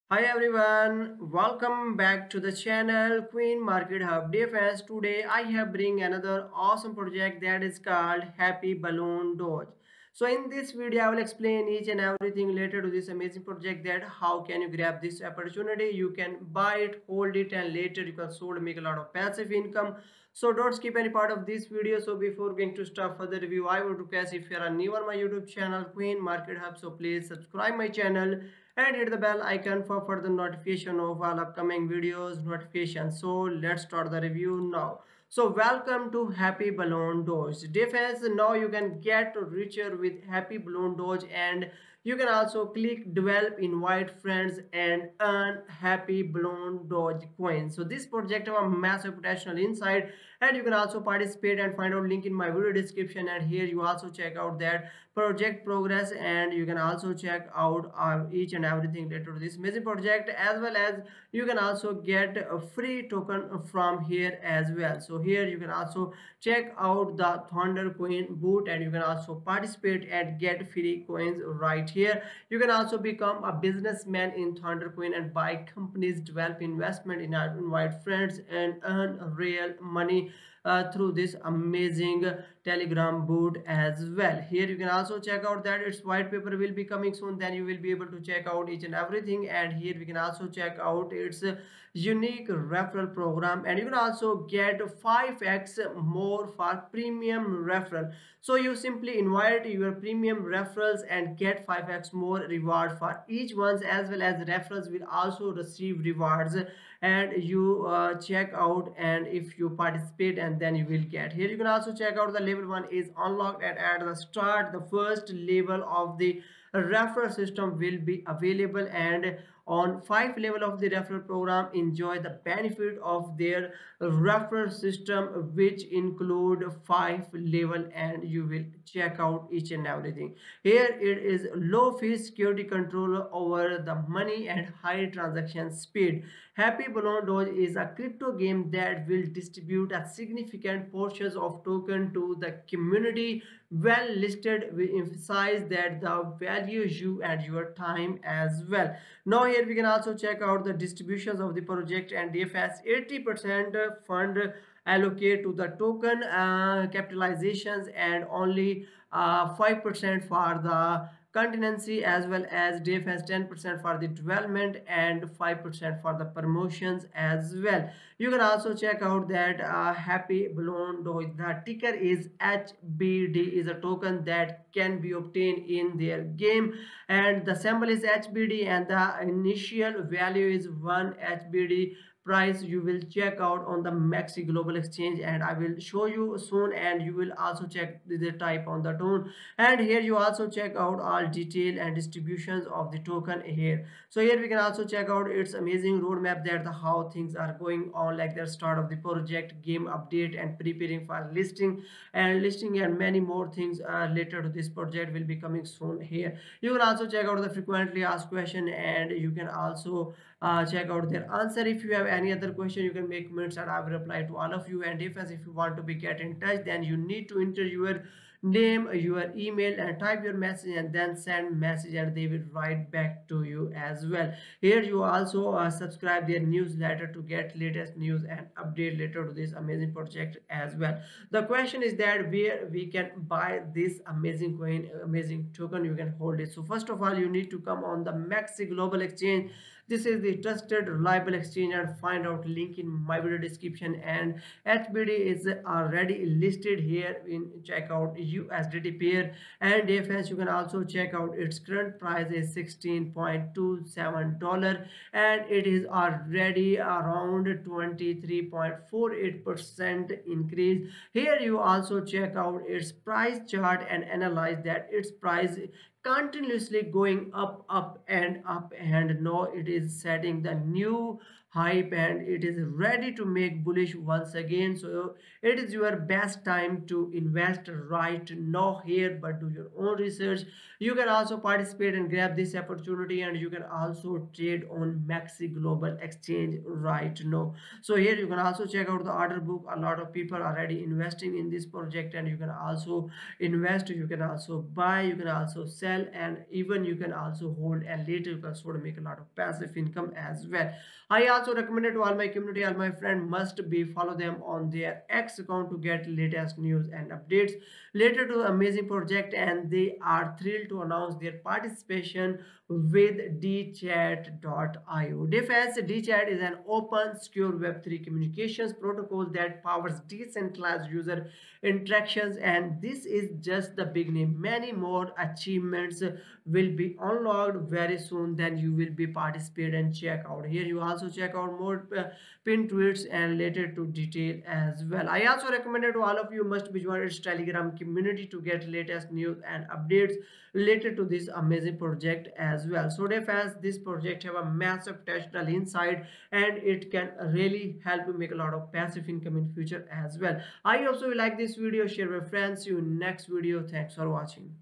Hi everyone, welcome back to the channel Queen Market Hub Defense. Today I have bring another awesome project that is called Happy Balloon Dodge. So in this video I will explain each and everything related to this amazing project, that how can you grab this opportunity. You can buy it, hold it, and later you can sold make a lot of passive income. So don't skip any part of this video. So before going to start further review, I would request, if you are new on my YouTube channel Queen Market Hub, so please subscribe my channel and hit the bell icon for further notification of all upcoming videos notifications. So let's start the review now. So welcome to Happy Balloon Dodge Defense. Now you can get richer with Happy Balloon Dodge, and you can also click develop, invite friends, and earn Happy Balloon Dodge coins. So this project have a massive potential inside, and you can also participate and find out link in my video description. And here you also check out that project progress, and you can also check out each and everything related to this amazing project, as well as you can also get a free token from here as well. So here you can also check out the Thunder Coin boot, and you can also participate and get free coins right here. You can also become a businessman in Thunder Coin and buy companies, develop investment in invite friends, and earn real money through this amazing Telegram boot as well. Here you can also check out that its white paper will be coming soon, then you will be able to check out each and everything. And here we can also check out its unique referral program, and you can also get 5x more for premium referral. So you simply invite your premium referrals and get 5x more reward for each ones, as well as referrals will also receive rewards. And you check out, and if you participate, and then you will get. Here you can also check out the level 1 is unlocked, and at the start the first level of the referral system will be available, and on 5 level of the referral program enjoy the benefit of their referral system, which include 5 level, and you will check out each and everything. Here it is low fee security control over the money and high transaction speed. Happy Balloon Dodge is a crypto game that will distribute a significant portions of token to the community. Well listed, we emphasize that the value you and your time as well. Now here we can also check out the distributions of the project, and DFS 80% fund allocate to the token capitalizations, and only 5% for the contingency, as well as DIF has 10% for the development and 5% for the promotions as well. You can also check out that Happy Balloon Dodge, the ticker is HBD, is a token that can be obtained in their game, and the symbol is HBD, and the initial value is 1 HBD. Price you will check out on the Maxi Global Exchange, and I will show you soon, and you will also check the type on the tone. And here you also check out all detail and distributions of the token here. So here we can also check out its amazing roadmap, that the how things are going on, like the start of the project, game update, and preparing for listing and many more things related to this project will be coming soon. Here you can also check out the frequently asked question, and you can also check out their answer. If you have any other question, you can make comments, and I will reply to all of you. And if you want to be get in touch, then you need to enter your name, your email, and type your message, and then send message, and they will write back to you as well. Here you also subscribe their newsletter to get latest news and update later to this amazing project as well. The question is that where we can buy this amazing coin, amazing token, you can hold it. So first of all, you need to come on the Maxi Global Exchange. This is the trusted reliable exchange, and find out link in my video description. And HBD is already listed here in checkout USDT pair. And defense, you can also check out its current price is $16.27, and it is already around 23.48% increase. Here you also check out its price chart and analyze that its price continuously going up and now it is setting the new hype and it is ready to make bullish once again. So it is your best time to invest right now here, but do your own research. You can also participate and grab this opportunity, and you can also trade on Maxi Global Exchange right now. So here you can also check out the order book. A lot of people are already investing in this project, and you can also invest, you can also buy, you can also sell, and even you can also hold, and later you can sort of make a lot of passive income as well. I also recommend it to all my community, all my friends must be follow them on their X account to get latest news and updates related to the amazing project, and they are thrilled to announce their participation with dchat.io. Defense dchat is an open secure web3 communications protocol that powers decentralized user interactions, and this is just the beginning. Many more achievements will be unlocked very soon. Then you will be participate and check out here. You also check out more pin tweets and related to detail as well. I also recommended to all of you must be join its Telegram community to get latest news and updates related to this amazing project as well. So fans, this project have a massive potential inside, and it can really help you make a lot of passive income in future as well. I also like this video, share with friends. See you in next video. Thanks for watching.